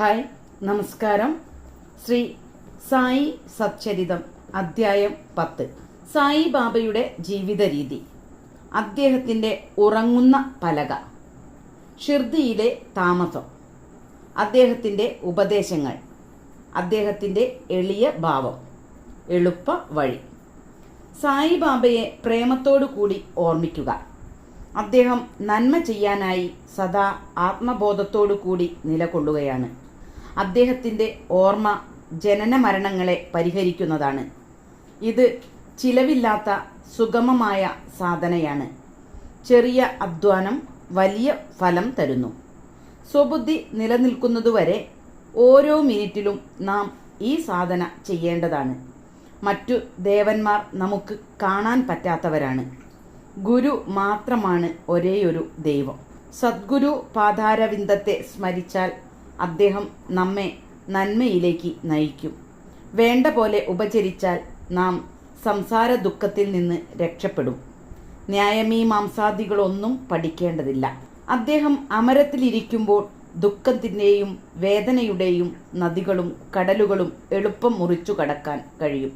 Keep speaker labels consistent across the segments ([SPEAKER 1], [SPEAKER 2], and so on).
[SPEAKER 1] Hi, നമസ്കാരം. ശ്രീ സായി സച്ചരിതം അധ്യായം 10. സായി ബാബയുടെ ജീവിത രീതി. അദ്ദേഹത്തിൻ്റെ ഉറങ്ങുന്ന പലക, ഷിർദിയിലെ താമസം, അദ്ദേഹത്തിൻ്റെ ഉപദേശങ്ങൾ, അദ്ദേഹത്തിൻ്റെ എളിയ ഭാവം, എളുപ്പ വഴി. സായി ബാബയെ പ്രേമത്തോടു കൂടി ഓർമ്മിക്കുക. അദ്ദേഹം നന്മ ചെയ്യാനായി സദാ ആത്മബോധത്തോടു കൂടി നിലകൊള്ളുകയാണ്. അദ്ദേഹത്തിൻ്റെ ഓർമ്മ ജനന മരണങ്ങളെ പരിഹരിക്കുന്നതാണ്. ഇത് ചിലവില്ലാത്ത സുഗമമായ സാധനയാണ്. ചെറിയ അധ്വാനം വലിയ ഫലം തരുന്നു. സ്വബുദ്ധി നിലനിൽക്കുന്നതുവരെ ഓരോ മിനിറ്റിലും നാം ഈ സാധന ചെയ്യേണ്ടതാണ്. മറ്റു ദേവന്മാർ നമുക്ക് കാണാൻ പറ്റാത്തവരാണ്. ഗുരു മാത്രമാണ് ഒരേയൊരു ദൈവം. സദ്ഗുരു പാതാരവിന്ദത്തെ സ്മരിച്ചാൽ അദ്ദേഹം നമ്മെ നന്മയിലേക്ക് നയിക്കും. വേണ്ട പോലെ ഉപചരിച്ചാൽ നാം സംസാര ദുഃഖത്തിൽ നിന്ന് രക്ഷപ്പെടും. ന്യായമീമാംസാദികളൊന്നും പഠിക്കേണ്ടതില്ല. അദ്ദേഹം അമരത്തിലിരിക്കുമ്പോൾ ദുഃഖത്തിൻ്റെയും വേദനയുടെയും നദികളും കടലുകളും എളുപ്പം മുറിച്ചു കടക്കാൻ കഴിയും.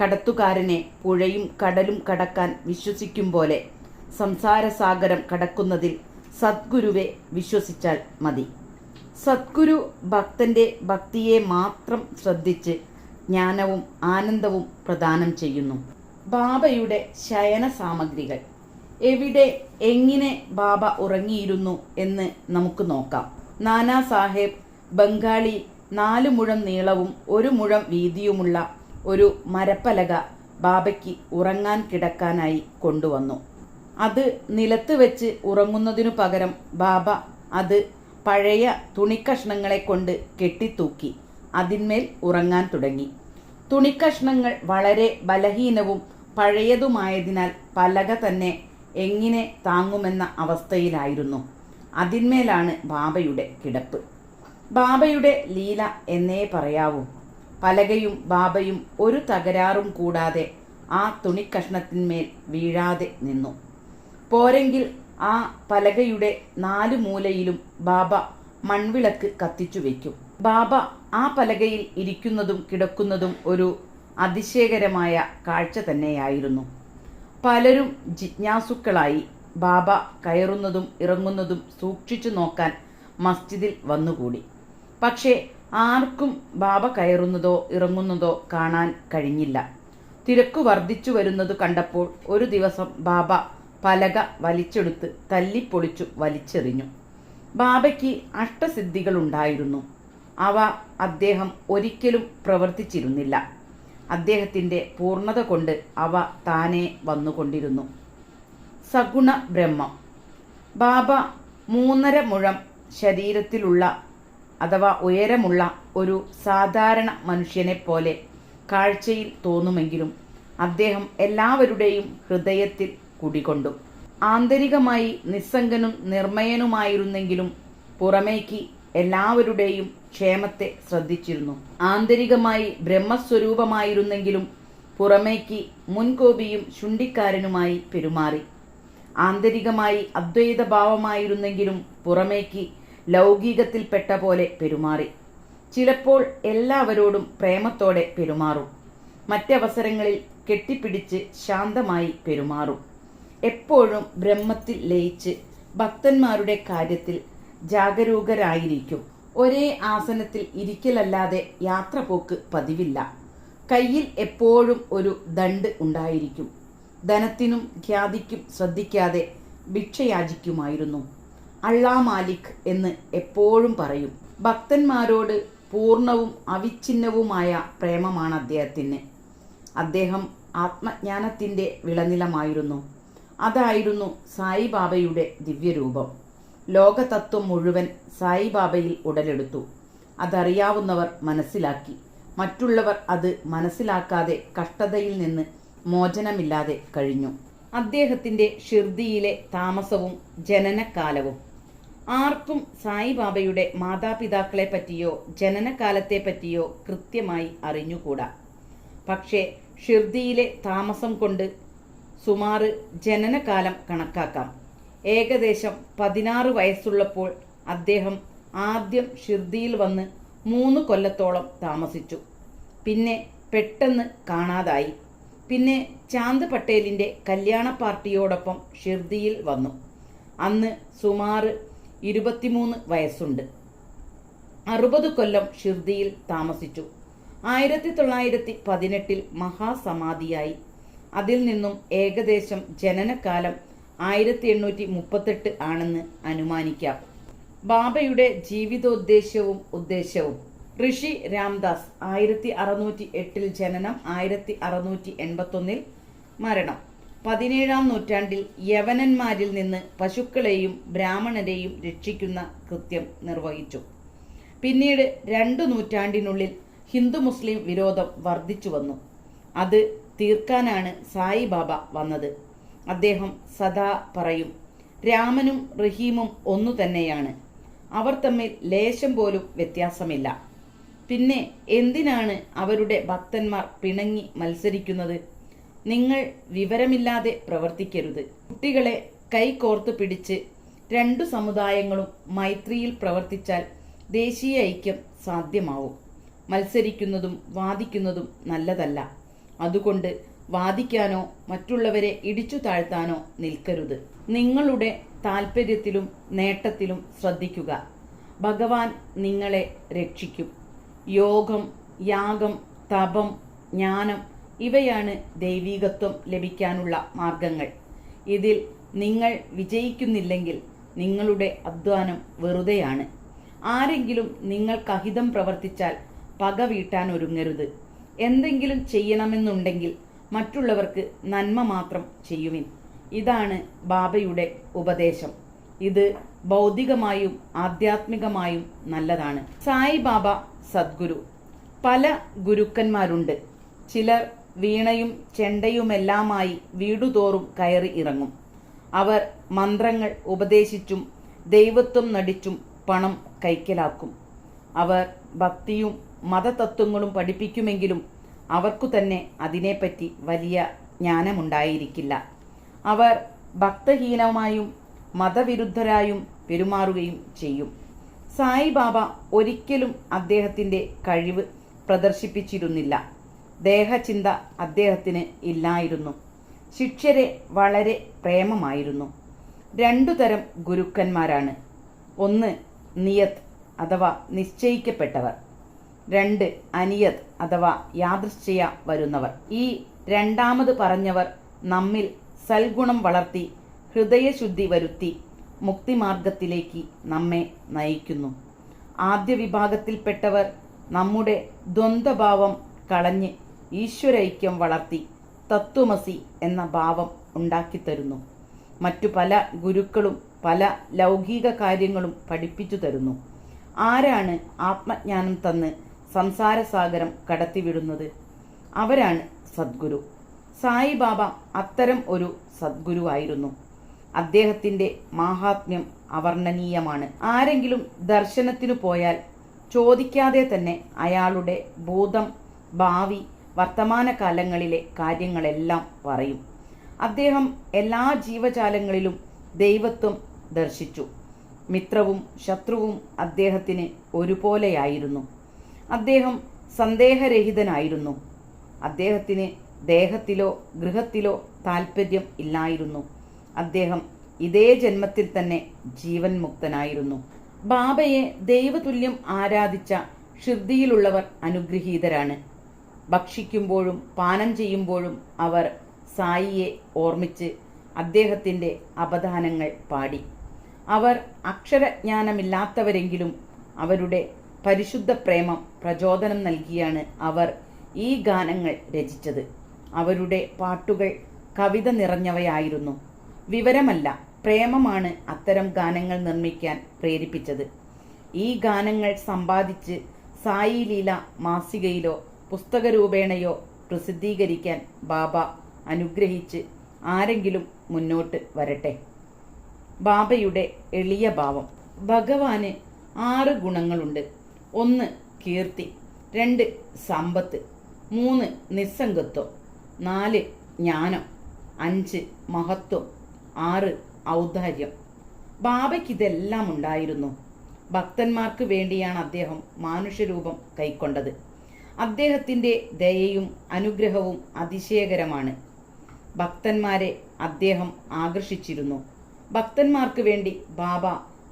[SPEAKER 1] കടത്തുകാരനെ പുഴയും കടലും കടക്കാൻ വിശ്വസിക്കും പോലെ സംസാരസാഗരം കടക്കുന്നതിൽ സദ്ഗുരുവെ വിശ്വസിച്ചാൽ മതി. സദ്ഗുരു ഭക്തന്റെ ഭക്തിയെ മാത്രം ശ്രദ്ധിച്ച് ജ്ഞാനവും ആനന്ദവും പ്രദാനം ചെയ്യുന്നു. ബാബയുടെ ശയന സാമഗ്രികൾ. എവിടെ എങ്ങനെ ബാബ ഉറങ്ങിയിരുന്നു എന്ന് നമുക്ക് നോക്കാം. നാനാ സാഹേബ് ബംഗാളി 4 മുഴം നീളവും 1 മുഴം വീതിയുമുള്ള ഒരു മരപ്പലക ബാബയ്ക്ക് ഉറങ്ങാൻ കിടക്കാനായി കൊണ്ടുവന്നു. അത് നിലത്ത് വെച്ച് ഉറങ്ങുന്നതിനു പകരം ബാബ അത് പഴയ തുണിക്കഷ്ണങ്ങളെ കൊണ്ട് കെട്ടിത്തൂക്കി അതിന്മേൽ ഉറങ്ങാൻ തുടങ്ങി. തുണിക്കഷ്ണങ്ങൾ വളരെ ബലഹീനവും പഴയതുമായതിനാൽ പലക തന്നെ എങ്ങനെ താങ്ങുമെന്ന അവസ്ഥയിലായിരുന്നു. അതിന്മേലാണ് ബാബയുടെ കിടപ്പ്. ബാബയുടെ ലീല എന്നേ പറയാവൂ. പലകയും ബാബയും ഒരു തകരാറും കൂടാതെ ആ തുണിക്കഷ്ണത്തിന്മേൽ വീഴാതെ നിന്നു. പോരെങ്കിൽ ആ പലകയുടെ 4 മൂലയിലും ബാബ മൺവിളക്ക് കത്തിച്ചു വയ്ക്കും. ബാബ ആ പലകയിൽ ഇരിക്കുന്നതും കിടക്കുന്നതും ഒരു അതിശയകരമായ കാഴ്ച തന്നെയായിരുന്നു. പലരും ജിജ്ഞാസുക്കളായി ബാബ കയറുന്നതും ഇറങ്ങുന്നതും സൂക്ഷിച്ചു നോക്കാൻ മസ്ജിദിൽ വന്നുകൂടി. പക്ഷേ ആർക്കും ബാബ കയറുന്നതോ ഇറങ്ങുന്നതോ കാണാൻ കഴിഞ്ഞില്ല. തിരക്കു വർദ്ധിച്ചു വരുന്നത് കണ്ടപ്പോൾ ഒരു ദിവസം ബാബ പലക വലിച്ചെടുത്ത് തല്ലിപ്പൊളിച്ചു വലിച്ചെറിഞ്ഞു. ബാബയ്ക്ക് അഷ്ടസിദ്ധികളുണ്ടായിരുന്നു. അവ അദ്ദേഹം ഒരിക്കലും പ്രവർത്തിച്ചിരുന്നില്ല. അദ്ദേഹത്തിൻ്റെ പൂർണ്ണത കൊണ്ട് അവ താനേ വന്നുകൊണ്ടിരുന്നു. സഗുണ ബ്രഹ്മം. ബാബ 3.5 മുഴം ശരീരത്തിലുള്ള അഥവാ ഉയരമുള്ള ഒരു സാധാരണ മനുഷ്യനെ പോലെ കാഴ്ചയിൽ തോന്നുമെങ്കിലും അദ്ദേഹം എല്ലാവരുടെയും ഹൃദയത്തിൽ കുടികൊണ്ടു. ആന്തരികമായി നിസ്സംഗനും നിർമ്മയനുമായിരുന്നെങ്കിലും പുറമേക്ക് എല്ലാവരുടെയും ക്ഷേമത്തെ ശ്രദ്ധിച്ചിരുന്നു. ആന്തരികമായി ബ്രഹ്മസ്വരൂപമായിരുന്നെങ്കിലും പുറമേക്ക് മുൻകോപിയും ശുണ്ഠിക്കാരനുമായി പെരുമാറി. ആന്തരികമായി അദ്വൈതഭാവമായിരുന്നെങ്കിലും പുറമേക്ക് ലൗകികത്തിൽപ്പെട്ട പോലെ പെരുമാറി. ചിലപ്പോൾ എല്ലാവരോടും പ്രേമത്തോടെ പെരുമാറും. മറ്റവസരങ്ങളിൽ കെട്ടിപ്പിടിച്ച് ശാന്തമായി പെരുമാറും. എപ്പോഴും ബ്രഹ്മത്തിൽ ലയിച്ച് ഭക്തന്മാരുടെ കാര്യത്തിൽ ജാഗരൂകരായിരിക്കും. ഒരേ ആസനത്തിൽ ഇരിക്കലല്ലാതെ യാത്രപോക്ക് പതിവില്ല. കയ്യിൽ എപ്പോഴും ഒരു ദണ്ട് ഉണ്ടായിരിക്കും. ധനത്തിനും ഖ്യാതിക്കും ശ്രദ്ധിക്കാതെ ഭിക്ഷയാചിക്കുമായിരുന്നു. അള്ളാ മാലിക് എന്ന് എപ്പോഴും പറയും. ഭക്തന്മാരോട് പൂർണ്ണവും അവിഛിന്നവുമായ പ്രേമമാണ് അദ്ദേഹത്തിന്. അദ്ദേഹം ആത്മജ്ഞാനത്തിൻ്റെ വിളനിലമായിരുന്നു. അതായിരുന്നു സായിബാബയുടെ ദിവ്യരൂപം. ലോകതത്വം മുഴുവൻ സായിബാബയിൽ ഉടലെടുത്തു. അതറിയാവുന്നവർ മനസ്സിലാക്കി. മറ്റുള്ളവർ അത് മനസ്സിലാക്കാതെ കഷ്ടതയിൽ നിന്ന് മോചനമില്ലാതെ കഴിഞ്ഞു. അദ്ദേഹത്തിൻ്റെ ഷിർദിയിലെ താമസവും ജനനകാലവും. ആർക്കും സായിബാബയുടെ മാതാപിതാക്കളെ പറ്റിയോ ജനനകാലത്തെ പറ്റിയോ കൃത്യമായി അറിഞ്ഞുകൂടാ. പക്ഷേ ഷിർദിയിലെ താമസം കൊണ്ട് സുമാറ് ജനനകാലം കണക്കാക്കാം. ഏകദേശം 16 വയസ്സുള്ളപ്പോൾ അദ്ദേഹം ആദ്യം ഷിർദിയിൽ വന്ന് 3 കൊല്ലത്തോളം താമസിച്ചു. പിന്നെ പെട്ടെന്ന് കാണാതായി. പിന്നെ ചാന്ദ് പട്ടേലിൻ്റെ കല്യാണ പാർട്ടിയോടൊപ്പം ഷിർദിയിൽ വന്നു. അന്ന് സുമാർ 23 വയസ്സുണ്ട്. 60 കൊല്ലം ഷിർദിയിൽ താമസിച്ചു. 1918 മഹാസമാധിയായി. അതിൽ നിന്നും ഏകദേശം ജനനകാലം 1838 ആണെന്ന് അനുമാനിക്കാം. ബാബയുടെ ജീവിതോദ്ദേശ്യവും ഉദ്ദേശ്യവും. ഋഷി രാംദാസ് 1608 ജനനം, 1681 മരണം. 17-ാം നൂറ്റാണ്ടിൽ യവനന്മാരിൽ നിന്ന് പശുക്കളെയും ബ്രാഹ്മണരെയും രക്ഷിക്കുന്ന കൃത്യം നിർവഹിച്ചു. പിന്നീട് 2 നൂറ്റാണ്ടിനുള്ളിൽ ഹിന്ദു മുസ്ലിം വിരോധം വർദ്ധിച്ചു വന്നു. അത് തീർക്കാനാണ് സായിബാബ വന്നത്. അദ്ദേഹം സദാ പറയും, രാമനും റഹീമും ഒന്നു തന്നെയാണ്, അവർ തമ്മിൽ ലേശം പോലും വ്യത്യാസമില്ല. പിന്നെ എന്തിനാണ് അവരുടെ ഭക്തന്മാർ പിണങ്ങി മത്സരിക്കുന്നത്? നിങ്ങൾ വിവരമില്ലാതെ പ്രവർത്തിക്കരുത്. കുട്ടികളെ കൈകോർത്ത് പിടിച്ച് 2 സമുദായങ്ങളും മൈത്രിയിൽ പ്രവർത്തിച്ചാൽ ദേശീയ ഐക്യം സാധ്യമാവും. മത്സരിക്കുന്നതും വാദിക്കുന്നതും നല്ലതല്ല. അതുകൊണ്ട് വാദിക്കാനോ മറ്റുള്ളവരെ ഇടിച്ചു താഴ്ത്താനോ നിൽക്കരുത്. നിങ്ങളുടെ താൽപ്പര്യത്തിലും നേട്ടത്തിലും ശ്രദ്ധിക്കുക. ഭഗവാൻ നിങ്ങളെ രക്ഷിക്കും. യോഗം, യാഗം, തപം, ജ്ഞാനം ഇവയാണ് ദൈവീകത്വം ലഭിക്കാനുള്ള മാർഗങ്ങൾ. ഇതിൽ നിങ്ങൾ വിജയിക്കുന്നില്ലെങ്കിൽ നിങ്ങളുടെ അധ്വാനം വെറുതെയാണ്. ആരെങ്കിലും നിങ്ങൾക്കഹിതം പ്രവർത്തിച്ചാൽ പക വീട്ടാൻ ഒരുങ്ങരുത്. എന്തെങ്കിലും ചെയ്യണമെന്നുണ്ടെങ്കിൽ മറ്റുള്ളവർക്ക് നന്മ മാത്രം ചെയ്യുവിൻ. ഇതാണ് ബാബയുടെ ഉപദേശം. ഇത് ഭൗതികമായും ആധ്യാത്മികമായും നല്ലതാണ്. സായിബാബ സദ്ഗുരു. പല ഗുരുക്കന്മാരുണ്ട്. ചിലർ വീണയും ചെണ്ടയുമെല്ലാമായി വീടുതോറും കയറി ഇറങ്ങും. അവർ മന്ത്രങ്ങൾ ഉപദേശിച്ചും ദൈവത്വം നടിച്ചും പണം കൈക്കലാക്കും. അവർ ഭക്തിയും മതതത്വങ്ങളും പഠിപ്പിക്കുമെങ്കിലും അവർക്കു തന്നെ അതിനെപ്പറ്റി വലിയ ജ്ഞാനമുണ്ടായിരിക്കില്ല. അവർ ഭക്തഹീനമായും മതവിരുദ്ധരായും പെരുമാറുകയും ചെയ്യും. സായിബാബ ഒരിക്കലും അദ്ദേഹത്തിൻ്റെ കഴിവ് പ്രദർശിപ്പിച്ചിരുന്നില്ല. ദേഹചിന്ത അദ്ദേഹത്തിന് ഇല്ലായിരുന്നു. ശിഷ്യരെ വളരെ പ്രേമമായിരുന്നു. 2 തരം ഗുരുക്കന്മാരാണ്. 1 നിയത് അഥവാ നിശ്ചയിക്കപ്പെട്ടവർ. 2 അനിയത് അഥവാ യാദൃശ്ചിയ വരുന്നവർ. ഈ രണ്ടാമത് പറഞ്ഞവർ നമ്മിൽ സൽഗുണം വളർത്തി ഹൃദയശുദ്ധി വരുത്തി മുക്തിമാർഗത്തിലേക്ക് നമ്മെ നയിക്കുന്നു. ആദ്യ വിഭാഗത്തിൽപ്പെട്ടവർ നമ്മുടെ ദ്വന്ദ്ഭാവം കളഞ്ഞ് ഈശ്വരൈക്യം വളർത്തി തത്വമസി എന്ന ഭാവം ഉണ്ടാക്കിത്തരുന്നു. മറ്റു പല ഗുരുക്കളും പല ലൗകിക കാര്യങ്ങളും പഠിപ്പിച്ചു തരുന്നു. ആരാണ് ആത്മജ്ഞാനം തന്ന് സംസാരസാഗരം കടത്തിവിടുന്നത്? അവരാണ് സദ്ഗുരു. സായിബാബ അത്തരം ഒരു സദ്ഗുരുവായിരുന്നു. അദ്ദേഹത്തിൻ്റെ മാഹാത്മ്യം അവർണ്ണനീയമാണ്. ആരെങ്കിലും ദർശനത്തിനു പോയാൽ ചോദിക്കാതെ തന്നെ അയാളുടെ ഭൂതം, ഭാവി, വർത്തമാനകാലങ്ങളിലെ കാര്യങ്ങളെല്ലാം പറയും. അദ്ദേഹം എല്ലാ ജീവജാലങ്ങളിലും ദൈവത്വം ദർശിച്ചു. മിത്രവും ശത്രുവും അദ്ദേഹത്തിന് ഒരുപോലെയായിരുന്നു. അദ്ദേഹം സന്ദേഹരഹിതനായിരുന്നു. അദ്ദേഹത്തിന് ദേഹത്തിലോ ഗൃഹത്തിലോ താൽപ്പര്യം ഇല്ലായിരുന്നു. അദ്ദേഹം ഇതേ ജന്മത്തിൽ തന്നെ ജീവൻ മുക്തനായിരുന്നു. ബാബയെ ദൈവതുല്യം ആരാധിച്ച ഷിർദിയിലുള്ളവർ അനുഗ്രഹീതരാണ്. ഭക്ഷിക്കുമ്പോഴും പാനം ചെയ്യുമ്പോഴും അവർ സായിയെ ഓർമ്മിച്ച് അദ്ദേഹത്തിൻ്റെ അപദാനങ്ങൾ പാടി. അവർ അക്ഷരജ്ഞാനമില്ലാത്തവരെങ്കിലും അവരുടെ പരിശുദ്ധ പ്രേമം പ്രചോദനം നൽകിയാണ് അവർ ഈ ഗാനങ്ങൾ രചിച്ചത്. അവരുടെ പാട്ടുകൾ കവിത നിറഞ്ഞവയായിരുന്നു. വിവരമല്ല, പ്രേമമാണ് അത്തരം ഗാനങ്ങൾ നിർമ്മിക്കാൻ പ്രേരിപ്പിച്ചത്. ഈ ഗാനങ്ങൾ സമ്പാദിച്ച് സായി ലീല മാസികയിലോ പുസ്തകരൂപേണയോ പ്രസിദ്ധീകരിക്കാൻ ബാബ അനുഗ്രഹിച്ച് ആരെങ്കിലും മുന്നോട്ട് വരട്ടെ. ബാബയുടെ എളിയ ഭാവം. ഭഗവാന് 6 ഗുണങ്ങളുണ്ട്. 1 കീർത്തി, 2 സമ്പത്ത്, 3 നിസ്സംഗത്വം, 4 ജ്ഞാനം, 5 മഹത്വം, 6 ഔദാര്യം. ബാബയ്ക്കിതെല്ലാം ഉണ്ടായിരുന്നു. ഭക്തന്മാർക്ക് വേണ്ടിയാണ് അദ്ദേഹം മാനുഷ്യരൂപം കൈക്കൊണ്ടത്. അദ്ദേഹത്തിൻ്റെ ദയയും അനുഗ്രഹവും അതിശയകരമാണ്. ഭക്തന്മാരെ അദ്ദേഹം ആകർഷിച്ചിരുന്നു. ഭക്തന്മാർക്ക് വേണ്ടി ബാബ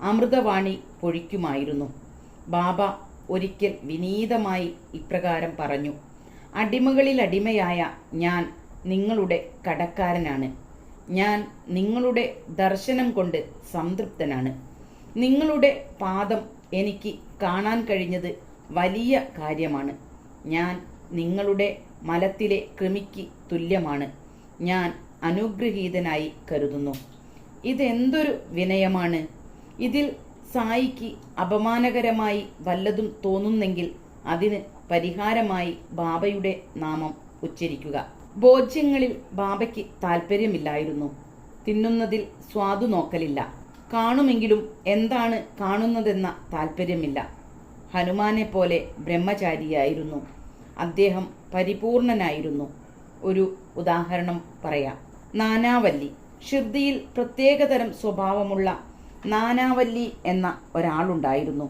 [SPEAKER 1] അമൃതവാണി പൊഴിക്കുമായിരുന്നു. ബാബ ഒരിക്കൽ വിനീതമായി ഇപ്രകാരം പറഞ്ഞു: അടിമകളിൽ അടിമയായ ഞാൻ നിങ്ങളുടെ കടക്കാരനാണ്. ഞാൻ നിങ്ങളുടെ ദർശനം കൊണ്ട് സംതൃപ്തനാണ്. നിങ്ങളുടെ പാദം എനിക്ക് കാണാൻ കഴിഞ്ഞത് വലിയ കാര്യമാണ്. ഞാൻ നിങ്ങളുടെ മലത്തിലെ കൃമിക്ക് തുല്യമാണ്. ഞാൻ അനുഗ്രഹീതനായി കരുതുന്നു. ഇതെന്തൊരു വിനയമാണ്! ഇതിൽ സായിക്ക് അപമാനകരമായി വല്ലതും തോന്നുന്നെങ്കിൽ അതിന് പരിഹാരമായി ബാബയുടെ നാമം ഉച്ചരിക്കുക. ഭോജ്യങ്ങളിൽ ബാബയ്ക്ക് താല്പര്യമില്ലായിരുന്നു. തിന്നുന്നതിൽ സ്വാദു നോക്കലില്ല. കാണുമെങ്കിലും എന്താണ് കാണുന്നതെന്ന താല്പര്യമില്ല. ഹനുമാനെ പോലെ ബ്രഹ്മചാരിയായിരുന്നു. അദ്ദേഹം പരിപൂർണനായിരുന്നു. ഒരു ഉദാഹരണം പറയാം. നാനാവല്ലി. ഷിർദിയിൽ പ്രത്യേകതരം സ്വഭാവമുള്ള നാനാവല്ലി എന്ന ഒരാളുണ്ടായിരുന്നു.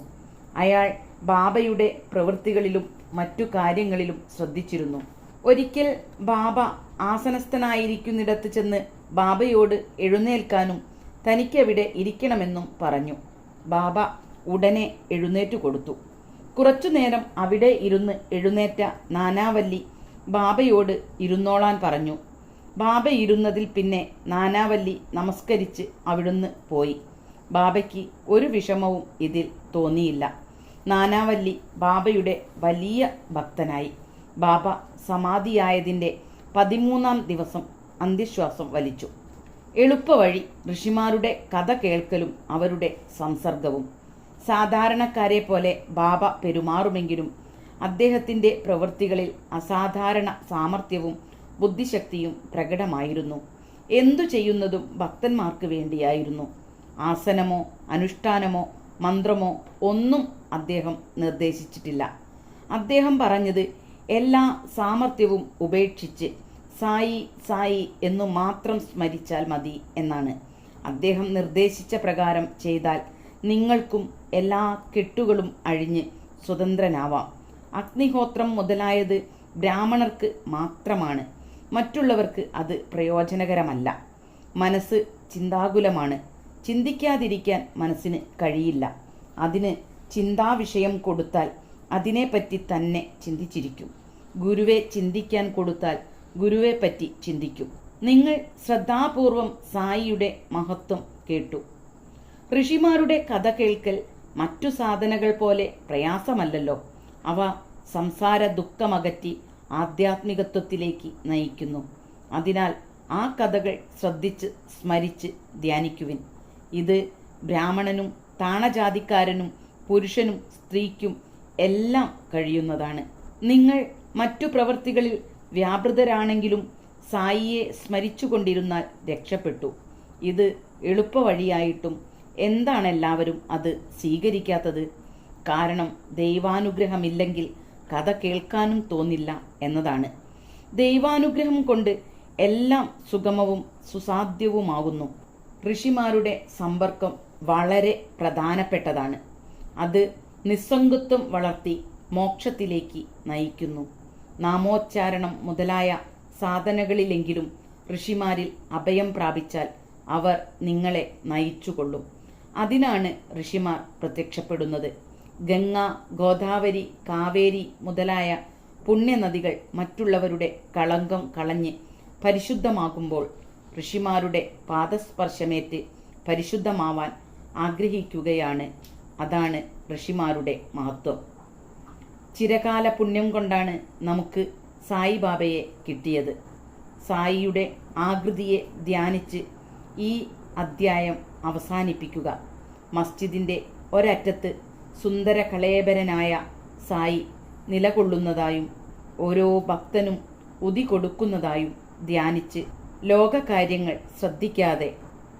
[SPEAKER 1] അയാൾ ബാബയുടെ പ്രവൃത്തികളിലും മറ്റു കാര്യങ്ങളിലും ശ്രദ്ധിച്ചിരുന്നു. ഒരിക്കൽ ബാബ ആസനസ്ഥനായിരിക്കുന്നിടത്ത് ചെന്ന് ബാബയോട് എഴുന്നേൽക്കാനും തനിക്കവിടെ ഇരിക്കണമെന്നും പറഞ്ഞു. ബാബ ഉടനെ എഴുന്നേറ്റു കൊടുത്തു. കുറച്ചുനേരം അവിടെ ഇരുന്ന് എഴുന്നേറ്റ നാനാവല്ലി ബാബയോട് ഇരുന്നോളാൻ പറഞ്ഞു. ബാബ ഇരുന്നതിൽ പിന്നെ നാനാവല്ലി നമസ്കരിച്ച് അവിടുന്ന് പോയി. ബാബയ്ക്ക് ഒരു വിഷമവും ഇതിൽ തോന്നിയില്ല. നാനാവല്ലി ബാബയുടെ വലിയ ഭക്തനായി. ബാബ സമാധിയായതിൻ്റെ 13-ാം ദിവസം അന്ത്യശ്വാസം വലിച്ചു. എളുപ്പവഴി ഋഷിമാരുടെ കഥ കേൾക്കലും അവരുടെ സംസർഗവും. സാധാരണക്കാരെ പോലെ ബാബ പെരുമാറുമെങ്കിലും അദ്ദേഹത്തിൻ്റെ പ്രവൃത്തികളിൽ അസാധാരണ സാമർഥ്യവും ബുദ്ധിശക്തിയും പ്രകടമായിരുന്നു. എന്തു ചെയ്യുന്നതും ഭക്തന്മാർക്ക് വേണ്ടിയായിരുന്നു. ആസനമോ അനുഷ്ഠാനമോ മന്ത്രമോ ഒന്നും അദ്ദേഹം നിർദ്ദേശിച്ചിട്ടില്ല. അദ്ദേഹം പറഞ്ഞത് എല്ലാ സാമർഥ്യവും ഉപേക്ഷിച്ച് സായി സായി എന്നു മാത്രം സ്മരിച്ചാൽ മതി എന്നാണ്. അദ്ദേഹം നിർദ്ദേശിച്ച പ്രകാരം ചെയ്താൽ നിങ്ങൾക്കും എല്ലാ കെട്ടുകളും അഴിഞ്ഞ് സ്വതന്ത്രനാവാം. അഗ്നിഹോത്രം മുതലായത് ബ്രാഹ്മണർക്ക് മാത്രമാണ്. മറ്റുള്ളവർക്ക് അത് പ്രയോജനകരമല്ല. മനസ്സ് ചിന്താകുലമാണ്. ചിന്തിക്കാതിരിക്കാൻ മനസ്സിന് കഴിയില്ല. അതിന് ചിന്താവിഷയം കൊടുത്താൽ അതിനെപ്പറ്റി തന്നെ ചിന്തിച്ചിരിക്കും. ഗുരുവെ ചിന്തിക്കാൻ കൊടുത്താൽ ഗുരുവെപ്പറ്റി ചിന്തിക്കും. നിങ്ങൾ ശ്രദ്ധാപൂർവം സായിയുടെ മഹത്വം കേട്ടു. ഋഷിമാരുടെ കഥ കേൾക്കൽ മറ്റു സാധനകൾ പോലെ പ്രയാസമല്ലല്ലോ. അവ സംസാര ദുഃഖമകറ്റി ആധ്യാത്മികത്വത്തിലേക്ക് നയിക്കുന്നു. അതിനാൽ ആ കഥകൾ ശ്രദ്ധിച്ച് സ്മരിച്ച് ധ്യാനിക്കുവിൻ. ഇത് ബ്രാഹ്മണനും താണജാതിക്കാരനും പുരുഷനും സ്ത്രീക്കും എല്ലാം കഴിയുന്നതാണ്. നിങ്ങൾ മറ്റു പ്രവൃത്തികളിൽ വ്യാപൃതരാണെങ്കിലും സായിയെ സ്മരിച്ചുകൊണ്ടിരുന്നാൽ രക്ഷപ്പെട്ടു. ഇത് എളുപ്പവഴിയായിട്ടും എന്താണ് എല്ലാവരും അത് സ്വീകരിക്കാത്തത്? കാരണം ദൈവാനുഗ്രഹമില്ലെങ്കിൽ കഥ കേൾക്കാനും തോന്നില്ല എന്നതാണ്. ദൈവാനുഗ്രഹം കൊണ്ട് എല്ലാം സുഗമവും സുസാധ്യവുമാകുന്നു. ഋഷിമാരുടെ സമ്പർക്കം വളരെ പ്രധാനപ്പെട്ടതാണ്. അത് നിസ്സംഗത്വം വളർത്തി മോക്ഷത്തിലേക്ക് നയിക്കുന്നു. നാമോച്ചാരണം മുതലായ സാധനകളിലെങ്കിലും ഋഷിമാരിൽ അഭയം പ്രാപിച്ചാൽ അവർ നിങ്ങളെ നയിച്ചുകൊള്ളും. അതിനാണ് ഋഷിമാർ പ്രത്യക്ഷപ്പെടുന്നത്. ഗംഗ, ഗോദാവരി, കാവേരി മുതലായ പുണ്യനദികൾ മറ്റുള്ളവരുടെ കളങ്കം കളഞ്ഞ് പരിശുദ്ധമാകുമ്പോൾ ഋഷിമാരുടെ പാദസ്പർശമേറ്റ് പരിശുദ്ധമാവാൻ ആഗ്രഹിക്കുകയാണ്. അതാണ് ഋഷിമാരുടെ മഹത്വം. ചിരകാല പുണ്യം കൊണ്ടാണ് നമുക്ക് സായിബാബയെ കിട്ടിയത്. സായിയുടെ ആകൃതിയെ ധ്യാനിച്ച് ഈ അധ്യായം അവസാനിപ്പിക്കുക. മസ്ജിദിൻ്റെ ഒരറ്റത്ത് സുന്ദര കളേബരനായ സായി നിലകൊള്ളുന്നതായും ഓരോ ഭക്തനും ഉതി കൊടുക്കുന്നതായും ധ്യാനിച്ച് ലോകകാര്യങ്ങൾ ശ്രദ്ധിക്കാതെ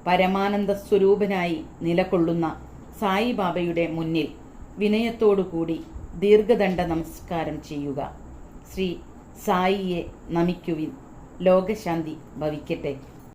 [SPEAKER 1] പരമാനന്ദ സ്വരൂപനായി നിലകൊള്ളുന്ന സായിബാബയുടെ മുന്നിൽ വിനയത്തോടുകൂടി ദീർഘദണ്ഡ നമസ്കാരം ചെയ്യുക. ശ്രീ സായിയെ നമിക്കുവിൻ. ലോകശാന്തി ഭവിക്കട്ടെ.